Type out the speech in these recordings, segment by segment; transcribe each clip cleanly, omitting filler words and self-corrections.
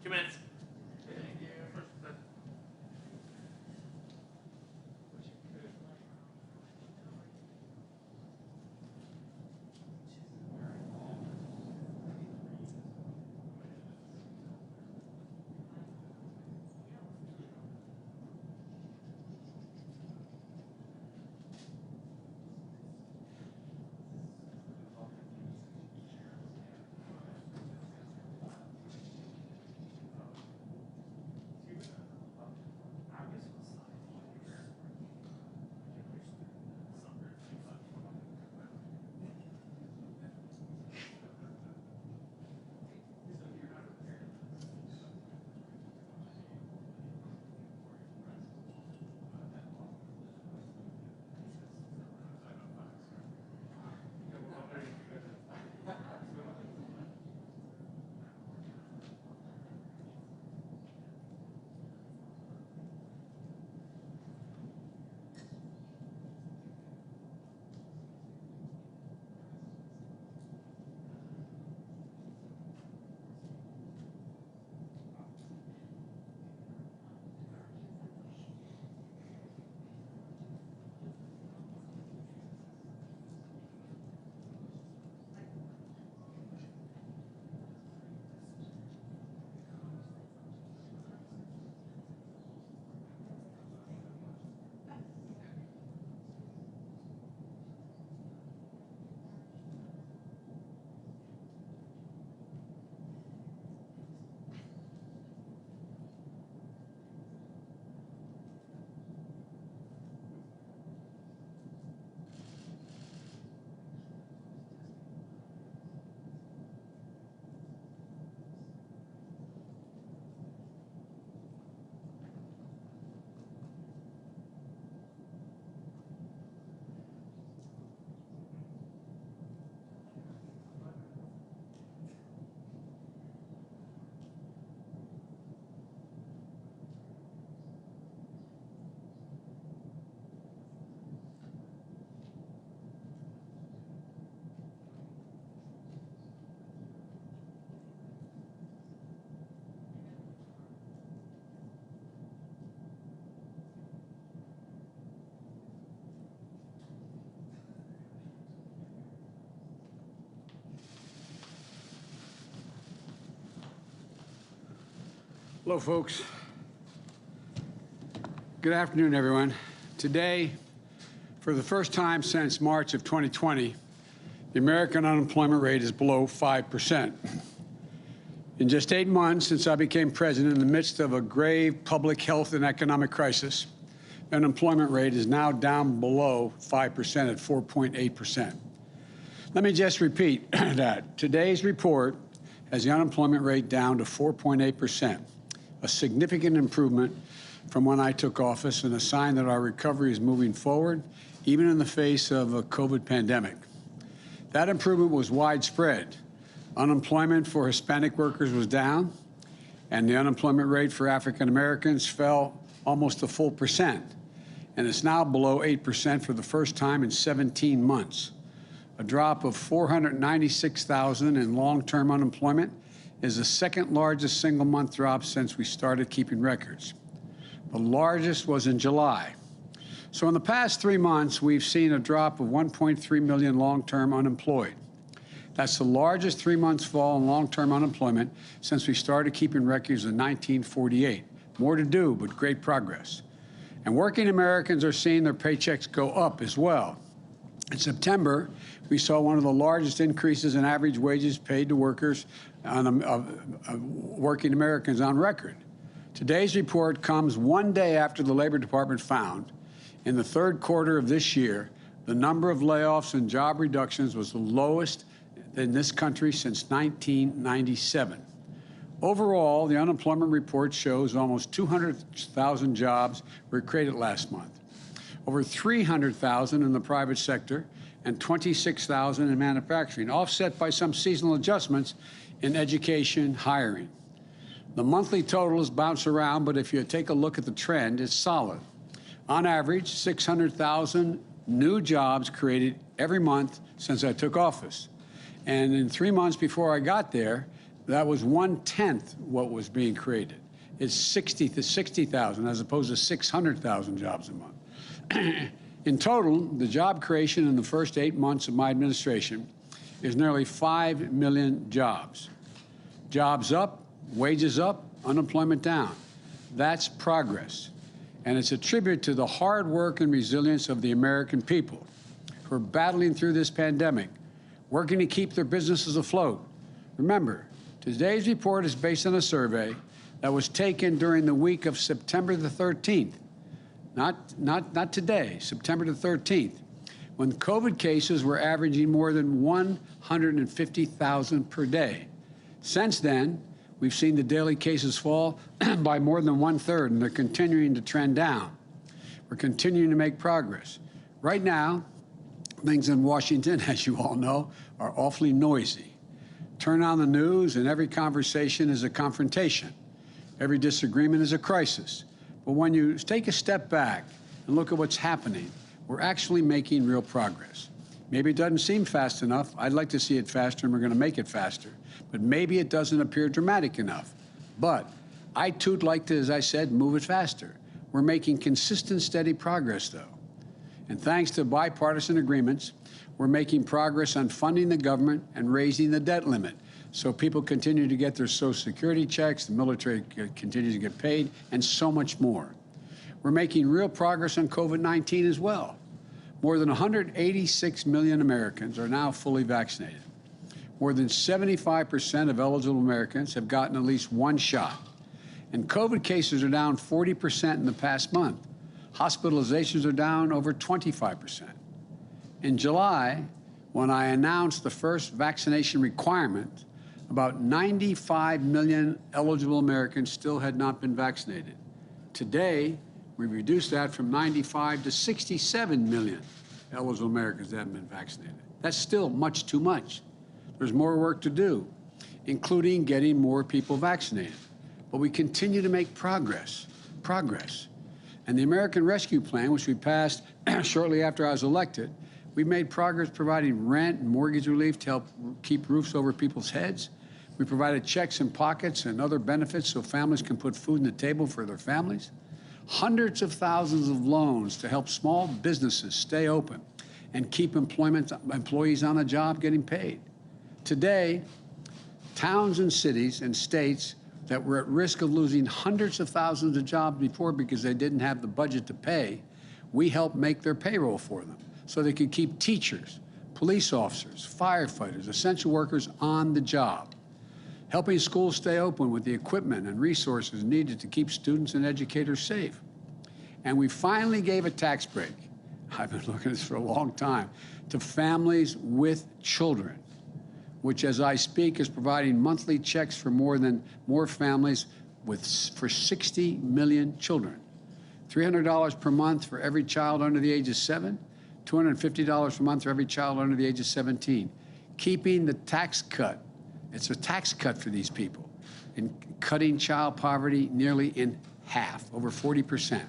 2 minutes. Hello, folks. Good afternoon, everyone. Today, for the first time since March of 2020, the American unemployment rate is below 5%. In just 8 months since I became president, in the midst of a grave public health and economic crisis, the unemployment rate is now down below 5% at 4.8%. Let me just repeat that. Today's report has the unemployment rate down to 4.8%, a significant improvement from when I took office and a sign that our recovery is moving forward, even in the face of a COVID pandemic. That improvement was widespread. Unemployment for Hispanic workers was down, and the unemployment rate for African Americans fell almost a full percent, and it's now below 8% for the first time in 17 months. A drop of 496,000 in long-term unemployment is the second largest single-month drop since we started keeping records. The largest was in July. So in the past 3 months, we've seen a drop of 1.3 million long-term unemployed. That's the largest 3 months fall in long-term unemployment since we started keeping records in 1948. More to do, but great progress. And working Americans are seeing their paychecks go up as well. In September, we saw one of the largest increases in average wages paid to workers working Americans on record. Today's report comes one day after the Labor Department found, in the third quarter of this year, the number of layoffs and job reductions was the lowest in this country since 1997. Overall, the unemployment report shows almost 200,000 jobs were created last month, over 300,000 in the private sector and 26,000 in manufacturing, offset by some seasonal adjustments in education hiring. The monthly totals bounce around, but if you take a look at the trend, it's solid. On average, 600,000 new jobs created every month since I took office. And in 3 months before I got there, that was 1/10 what was being created. It's 60 to 60,000 as opposed to 600,000 jobs a month. In total, the job creation in the first 8 months of my administration is nearly 5 million jobs. Jobs up, wages up, unemployment down. That's progress. And it's a tribute to the hard work and resilience of the American people who are battling through this pandemic, working to keep their businesses afloat. Remember, today's report is based on a survey that was taken during the week of September the 13th. Not today, September the 13th, when COVID cases were averaging more than 150,000 per day. Since then, we've seen the daily cases fall by more than 1/3, and they're continuing to trend down. We're continuing to make progress. Right now, things in Washington, as you all know, are awfully noisy. Turn on the news, and every conversation is a confrontation. Every disagreement is a crisis. But when you take a step back and look at what's happening, we're actually making real progress. Maybe it doesn't seem fast enough. I'd like to see it faster, and we're going to make it faster. But maybe it doesn't appear dramatic enough. But I, too, would like to, as I said, move it faster. We're making consistent, steady progress, though. And thanks to bipartisan agreements, we're making progress on funding the government and raising the debt limit so people continue to get their Social Security checks, the military continues to get paid, and so much more. We're making real progress on COVID-19 as well. More than 186 million Americans are now fully vaccinated. More than 75% of eligible Americans have gotten at least one shot. And COVID cases are down 40% in the past month. Hospitalizations are down over 25%. In July, when I announced the first vaccination requirement, about 95 million eligible Americans still had not been vaccinated. Today, we reduced that from 95 to 67 million eligible Americans that haven't been vaccinated. That's still much too much. There's more work to do, including getting more people vaccinated. But we continue to make progress. And the American Rescue Plan, which we passed shortly after I was elected, we made progress providing rent and mortgage relief to help keep roofs over people's heads. We provided checks in pockets and other benefits so families can put food on the table for their families. Hundreds of thousands of loans to help small businesses stay open and keep employees on a job getting paid. Today, towns and cities and states that were at risk of losing hundreds of thousands of jobs before because they didn't have the budget to pay, we helped make their payroll for them so they could keep teachers, police officers, firefighters, essential workers on the job, helping schools stay open with the equipment and resources needed to keep students and educators safe. And we finally gave a tax break, I've been looking at this for a long time, to families with children, which, as I speak, is providing monthly checks for more families for 60 million children. $300 per month for every child under the age of 7, $250 per month for every child under the age of 17. Keeping the tax cut, it's a tax cut for these people, and cutting child poverty nearly in half, over 40%.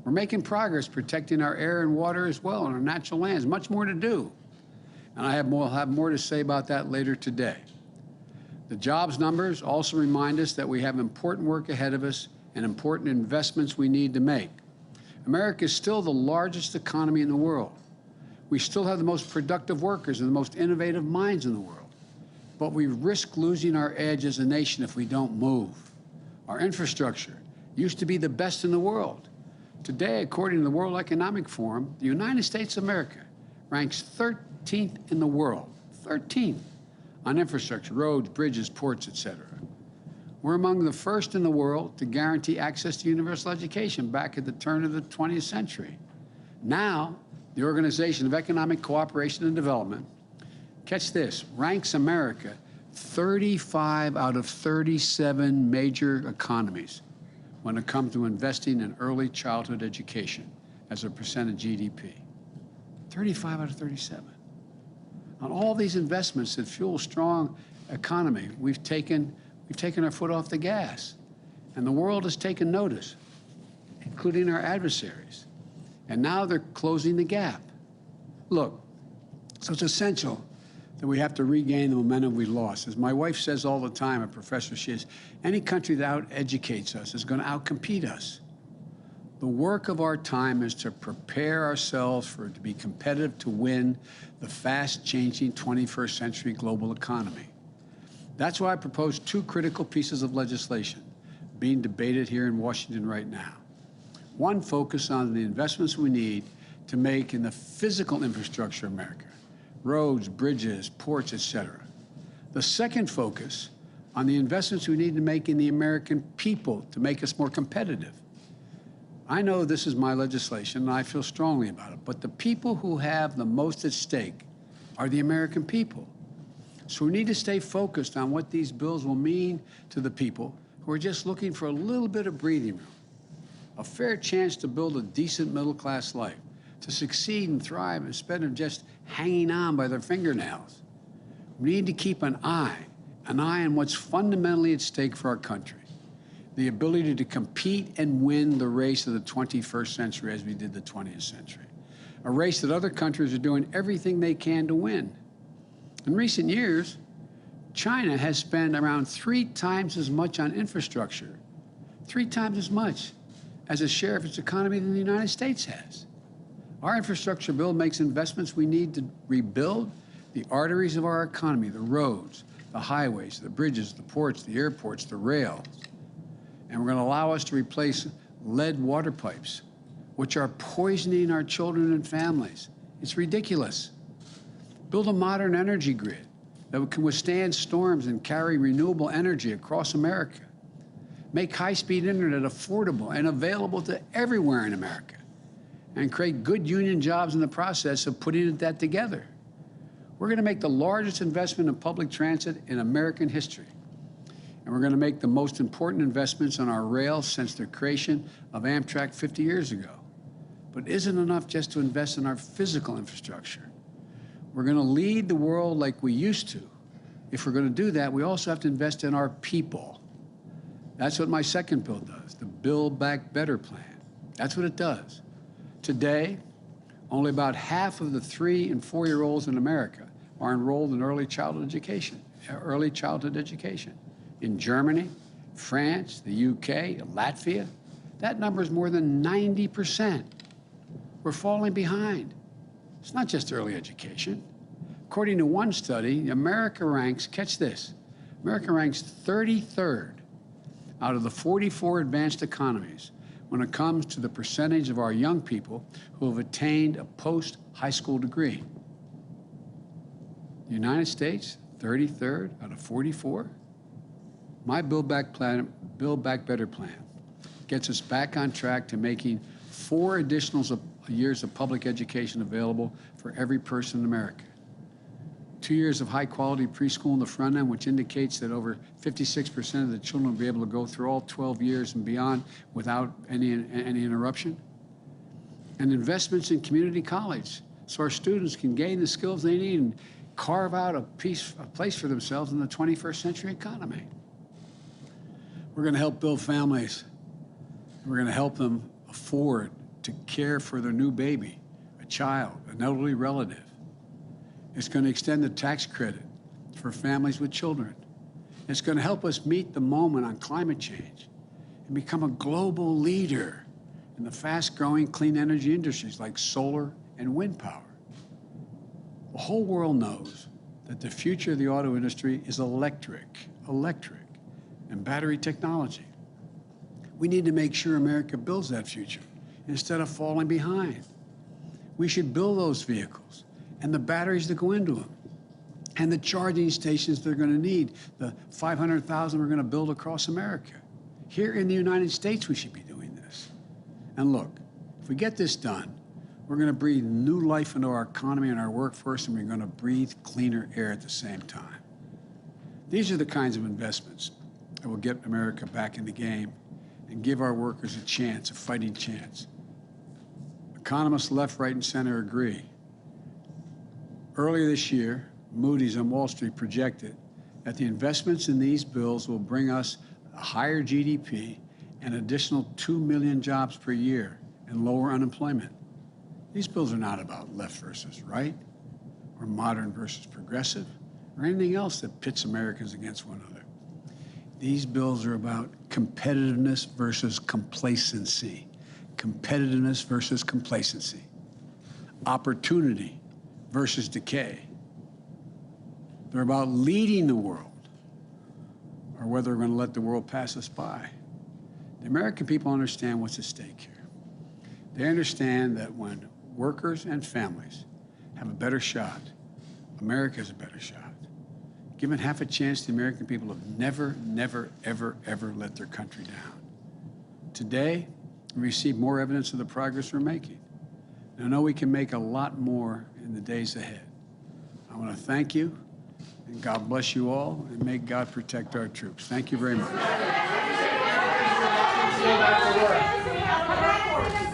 We're making progress protecting our air and water as well and our natural lands. Much more to do. And I'll have more to say about that later today. The jobs numbers also remind us that we have important work ahead of us and important investments we need to make. America is still the largest economy in the world. We still have the most productive workers and the most innovative minds in the world. But we risk losing our edge as a nation if we don't move. Our infrastructure used to be the best in the world. Today, according to the World Economic Forum, the United States of America ranks 13th in the world, 13th, on infrastructure, roads, bridges, ports, etc. We're among the first in the world to guarantee access to universal education back at the turn of the 20th century. Now, the Organization of Economic Cooperation and Development, catch this, ranks America 35 out of 37 major economies when it comes to investing in early childhood education as a percent of GDP. 35 out of 37. On all these investments that fuel a strong economy, we've taken our foot off the gas. And the world has taken notice, including our adversaries. And now they're closing the gap. Look, so it's essential that we have to regain the momentum we lost. As my wife says all the time, a professor she is, any country that out-educates us is going to out-compete us. The work of our time is to prepare ourselves to be competitive to win the fast-changing 21st century global economy. That's why I proposed two critical pieces of legislation being debated here in Washington right now. One focus on the investments we need to make in the physical infrastructure of America, roads, bridges, ports, etc. The second focus on the investments we need to make in the American people to make us more competitive. I know this is my legislation, and I feel strongly about it, but the people who have the most at stake are the American people. So we need to stay focused on what these bills will mean to the people who are just looking for a little bit of breathing room, a fair chance to build a decent middle-class life, to succeed and thrive instead of just hanging on by their fingernails. We need to keep an eye on what's fundamentally at stake for our country, the ability to compete and win the race of the 21st century as we did the 20th century, a race that other countries are doing everything they can to win. In recent years, China has spent around 3 times as much on infrastructure, 3 times as much as a share of its economy than the United States has. Our infrastructure bill makes investments we need to rebuild the arteries of our economy, the roads, the highways, the bridges, the ports, the airports, the rails. And we're going to allow us to replace lead water pipes, which are poisoning our children and families. It's ridiculous. Build a modern energy grid that can withstand storms and carry renewable energy across America. Make high-speed internet affordable and available to everywhere in America, and create good union jobs in the process of putting that together. We're going to make the largest investment in public transit in American history. And we're going to make the most important investments on our rail since the creation of Amtrak 50 years ago. But it isn't enough just to invest in our physical infrastructure. We're going to lead the world like we used to. If we're going to do that, we also have to invest in our people. That's what my second bill does, the Build Back Better plan. That's what it does. Today, only about half of the 3- and 4-year-olds in America are enrolled in early childhood education. In Germany, France, the UK, Latvia, that number is more than 90%. We're falling behind. It's not just early education. According to one study, America ranks, catch this, America ranks 33rd out of the 44 advanced economies when it comes to the percentage of our young people who have attained a post-high school degree. The United States, 33rd out of 44. My Build Back Better plan gets us back on track to making 4 additional years of public education available for every person in America. 2 years of high-quality preschool in the front end, which indicates that over 56% of the children will be able to go through all 12 years and beyond without any interruption. And investments in community college, so our students can gain the skills they need and carve out a place for themselves in the 21st century economy. We're going to help build families. We're going to help them afford to care for their new baby, a child, an elderly relative. It's going to extend the tax credit for families with children. It's going to help us meet the moment on climate change and become a global leader in the fast-growing clean energy industries like solar and wind power. The whole world knows that the future of the auto industry is electric, and battery technology. We need to make sure America builds that future instead of falling behind. We should build those vehicles and the batteries that go into them, and the charging stations they're going to need, the 500,000 we're going to build across America. Here in the United States, we should be doing this. And look, if we get this done, we're going to breathe new life into our economy and our workforce, and we're going to breathe cleaner air at the same time. These are the kinds of investments that will get America back in the game and give our workers a chance, a fighting chance. Economists left, right, and center agree. Earlier this year, Moody's on Wall Street projected that the investments in these bills will bring us a higher GDP and additional 2 million jobs per year and lower unemployment. These bills are not about left versus right, or modern versus progressive, or anything else that pits Americans against one another. These bills are about competitiveness versus complacency. Competitiveness versus complacency. Opportunity versus decay. They're about leading the world, or whether we're going to let the world pass us by. The American people understand what's at stake here. They understand that when workers and families have a better shot, America has a better shot. Given half a chance, the American people have never, ever let their country down. Today, we receive more evidence of the progress we're making. And I know we can make a lot more in the days ahead. I want to thank you, and God bless you all, and may God protect our troops. Thank you very much.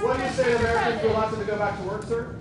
What do you say to Americans who want them to go back to work, sir?